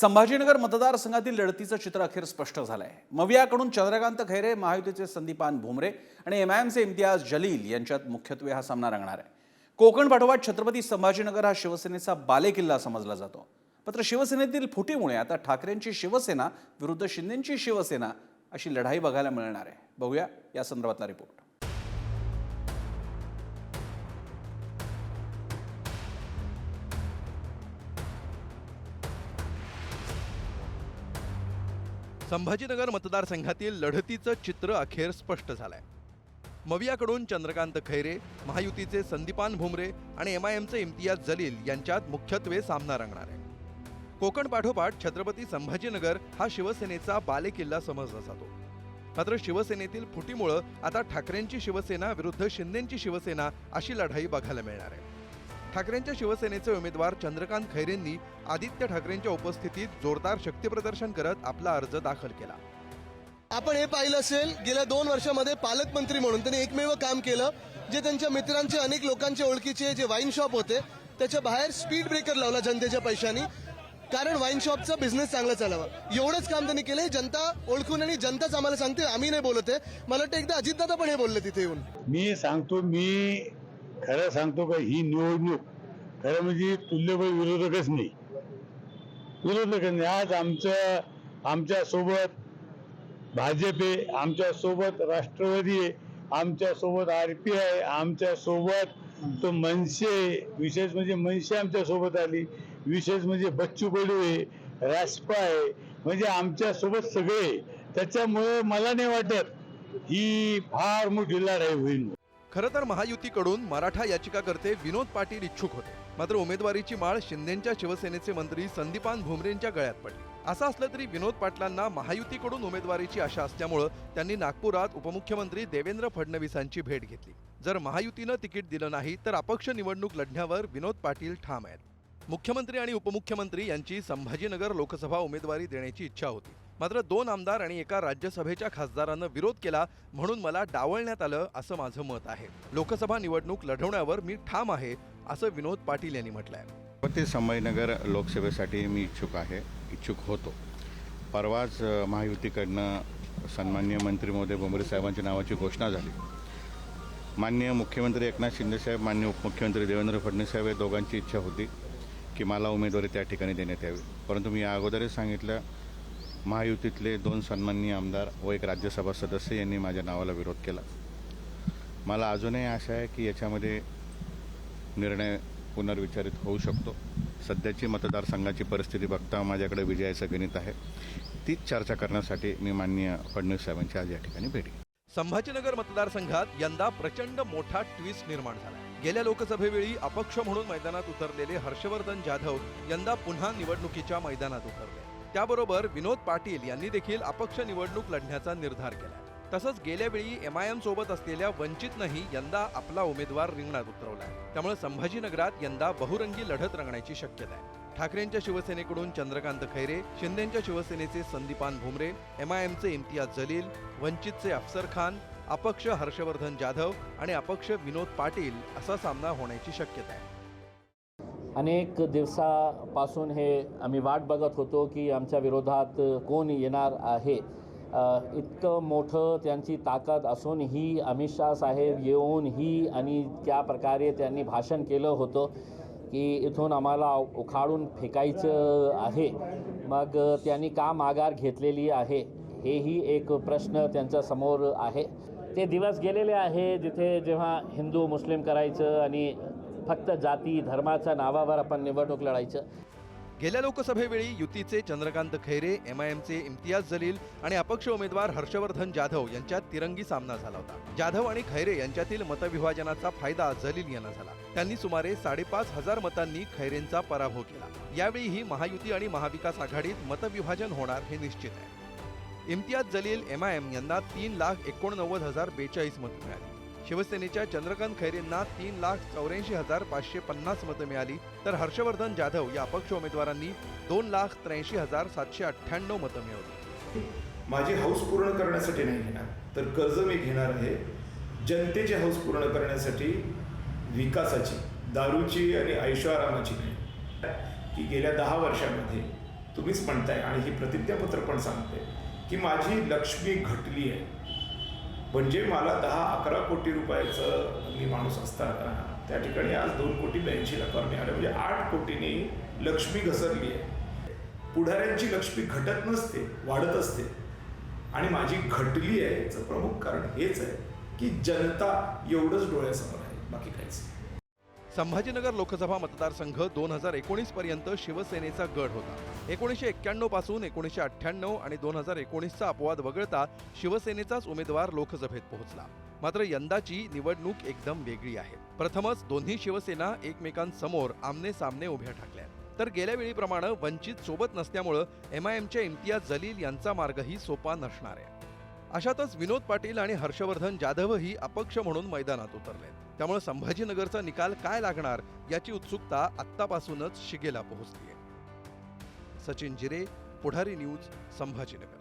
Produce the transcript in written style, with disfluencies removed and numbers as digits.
संभाजीनगर मतदारसंघातील लढतीचं चित्र अखेर स्पष्ट झालंय। मवियाकडून चंद्रकांत खैरे, महायुतीचे संदीपान भुमरे आणि एमआयएमचे इम्तियाज जलील यांच्यात मुख्यत्वे हा सामना रंगणार आहे। कोकण पाठोपाठ छत्रपती संभाजीनगर हा शिवसेनेचा बालेकिल्ला समजला जातो। मात्र शिवसेनेतील फुटीमुळे आता ठाकरेंची शिवसेना विरुद्ध शिंदेंची शिवसेना अशी लढाई बघायला मिळणार आहे। बघूया या संदर्भातला रिपोर्ट। संभाजीनगर मतदारसंघातील लढतीचं चित्र अखेर स्पष्ट झालंय। मवियाकडून चंद्रकांत खैरे, महायुतीचे संदीपान भुमरे आणि एमआयएमचे इम्तियाज जलील यांच्यात मुख्यत्वे सामना रंगणार आहे। कोकण पाठोपाठ छत्रपती संभाजीनगर हा शिवसेनेचा बालेकिल्ला समजला जातो। मात्र शिवसेनेतील फुटीमुळे आता ठाकरेंची शिवसेना विरुद्ध शिंदेंची शिवसेना अशी लढाई बघायला मिळणार आहे। ठाकरेंच्या शिवसेनेचे उमेदवार चंद्रकांत खैरेंनी आदित्य ठाकरेंच्या उपस्थितीत जोरदार शक्तीप्रदर्शन करत आपला अर्ज दाखल केला। आपण हे पाहिलं असेल, गेल्या 2 वर्षामध्ये पालकमंत्री म्हणून त्यांनी एकमेव काम केलं जे त्यांच्या मित्रांचे, अनेक लोकांचे ओळखीचे जे वाईन शॉप होते त्याच्या बाहेर स्पीड ब्रेकर लावला जनतेच्या पैशानी, कारण वाईन शॉपचा बिझनेस चांगला चालावा। एवढंच काम त्यांनी केलं। जनता ओळखून आणि जनताच आम्हाला सांगते, आम्ही नाही बोलत आहे। मला वाटतं एकदा अजितदादा पण हे बोलले तिथे येऊन। मी खरं सांगतो का, ही निवडणूक खरं म्हणजे तुल्यबळ विरोधकच नाही, आज आमच्या सोबत भाजप आहे, आमच्या सोबत राष्ट्रवादी आहे, आमच्या सोबत RP आहे, आमच्या सोबत तो मनसे, विशेष म्हणजे मनसे आमच्या सोबत आली, विशेष म्हणजे बच्चू कडू आहे, रासपा आहे, म्हणजे आमच्या सोबत सगळे। त्याच्यामुळे मला नाही वाटत ही फार मोठी लढाई होईल। खरं तर महायुतीकडून मराठा याचिकाकर्ते विनोद पाटील इच्छुक होते, मात्र उमेदवारीची माळ शिंदेंच्या शिवसेनेचे मंत्री संदीपान भुमरेंच्या गळ्यात पडली। असं असलं तरी विनोद पाटलांना महायुतीकडून उमेदवारीची आशा असल्यामुळे त्यांनी नागपुरात उपमुख्यमंत्री देवेंद्र फडणवीसांची भेट घेतली। जर महायुतीनं तिकीट दिलं नाही तर अपक्ष निवडणूक लढण्यावर विनोद पाटील ठाम आहेत। मुख्यमंत्री आणि उपमुख्यमंत्री यांची संभाजीनगर लोकसभा उमेदवारी देण्याची इच्छा होती, मात्र 2 आमदार आणि एका राज्यसभेच्या खासदारानं विरोध केला, म्हणून मला डावलण्यात आलं असं माझं मत आहे। लोकसभा निवडणूक लढवण्यावर मी ठाम आहे असं विनोद पाटील यांनी म्हटलंय। छत्रपती संभाजीनगर लोकसभेसाठी मी इच्छुक होतो। परवाच महायुतीकडनं सन्माननीय मंत्री महोदय भुमरे साहेबांच्या नावाची घोषणा झाली। माननीय मुख्यमंत्री एकनाथ शिंदे साहेब, माननीय उपमुख्यमंत्री देवेंद्र फडणवीस साहेब या दोघांची इच्छा होती की मला उमेदवारी त्या ठिकाणी देण्यात यावी, परंतु मी अगोदरच सांगितलं, महायुतीतले 2 सन्माननीय आमदार व एक राज्यसभा सदस्य यांनी माझ्या नावाला विरोध केला। मला अजूनही आशा आहे की याच्यामध्ये निर्णय पुनर्विचारित होऊ शकतो। सध्याची मतदारसंघाची परिस्थिती बघता माझ्याकडे विजयाचं गणित आहे। तीच चर्चा करण्यासाठी मी माननीय फडणवीस साहेबांची आज या ठिकाणी भेट घेतली। संभाजीनगर मतदारसंघात यंदा प्रचंड मोठा ट्विस्ट निर्माण झाला। गेल्या लोकसभेवेळी अपक्ष म्हणून मैदानात उतरलेले हर्षवर्धन जाधव यंदा पुन्हा निवडणुकीच्या मैदानात उतरले। त्याबरोबर विनोद पाटील यांनी देखील अपक्ष निवडणूक लढण्याचा निर्धार केला। तसंच गेल्या वेळी MIM सोबत असलेल्या वंचितनंही यंदा आपला उमेदवार रिंगणात उतरवलाय। त्यामुळे संभाजीनगरात यंदा बहुरंगी लढत रंगण्याची शक्यता आहे। ठाकरेंच्या शिवसेनेकडून चंद्रकांत खैरे, शिंदेंच्या शिवसेनेचे संदीपान भुमरे, MIMचे इम्तियाज जलील, वंचितचे अफसर खान, अपक्ष हर्षवर्धन जाधव आणि अपक्ष विनोद पाटील असा सामना होण्याची शक्यता आहे। अनेक दिवसापासून हे आम्ही वाट बघत होतो की आमच्या विरोधात कोण येणार आहे। इतकं मोठं त्यांची ताकद असूनही अमित शाह साहेब येऊनही आणि त्या प्रकारे त्यांनी भाषण केलं होतं की इथून आम्हाला उखाडून फेकायचं आहे, मग त्यांनी का माघार घेतलेली आहे हेही एक प्रश्न त्यांच्या समोर आहे। ते दिवस गेलेले आहे जिथे जेव्हा हिंदू मुस्लिम करायचं आणि फक्त जाती धर्माच्या नावावर आपण निवडणूक लढायचं। गेल्या लोकसभेवेळी युतीचे चंद्रकांत खैरे, MIMचे इम्तियाज जलील आणि अपक्ष उमेदवार हर्षवर्धन जाधव यांच्यात तिरंगी सामना झाला होता। जाधव आणि खैरे यांच्यातील मतविभाजनाचा फायदा जलील यांना झाला। त्यांनी सुमारे 5,500 मतांनी खैरेंचा पराभव केला। यावेळीही महायुती आणि महाविकास आघाडीत मतविभाजन होणार हे निश्चित आहे। इम्तियाज जलील MIM यांना 3,89,042 मतं मिळाली। शिवसेनेच्या चंद्रकांत खैरेंना 3,84,550 मतं मिळाली, तर हर्षवर्धन जाधव या अपक्ष उमेदवारांनी 2,83,798 मतं मिळवली। माझी हौस पूर्ण करण्यासाठी नाही घेणार, तर कर्ज मी घेणार आहे जनतेची हौस पूर्ण करण्यासाठी, विकासाची, दारूची आणि ऐशोआरामाची नाही। की गेल्या 10 वर्षांमध्ये तुम्हीच म्हणताय आणि ही प्रतिज्ञापत्र पण सांगते की माझी लक्ष्मी घटली आहे. म्हणजे मला 10-11 कोटी रुपयाचं मी माणूस असताना त्या ठिकाणी आज 2,82,00,000 मिळाले. म्हणजे 8 कोटींनी लक्ष्मी घसरली आहे. पुढाऱ्यांची लक्ष्मी घटत नसते, वाढत असते. आणि माझी घटली आहे याचं प्रमुख कारण हेच आहे की जनता एवढंच डोळ्यासमोर आहे, बाकी काहीच नाही. संभाजीनगर लोकसभा मतदारसंघ 2019 पर्यंत शिवसेनेचा गड होता. 1991 पासून 1998 आणि 2019चा अपवाद वगळता शिवसेनेचाच उमेदवार लोकसभेत पोहोचला. मात्र यंदाची निवडणूक एकदम वेगळी आहे. प्रथमच दोन्ही शिवसेना एकमेकांसमोर आमने सामने उभ्या ठाकल्या. तर गेल्या वेळीप्रमाणे वंचित सोबत नसल्यामुळं MIMच्या इम्तियाज जलील यांचा मार्गही सोपा नसणार आहे. अशातच विनोद पाटील आणि हर्षवर्धन जाधवही अपक्ष म्हणून मैदानात उतरले. त्यामुळे संभाजीनगरचा निकाल काय लागणार याची उत्सुकता आत्तापासूनच शिगेला पोहोचली आहे. सचिन जिरे, पुढारी न्यूज, संभाजीनगर.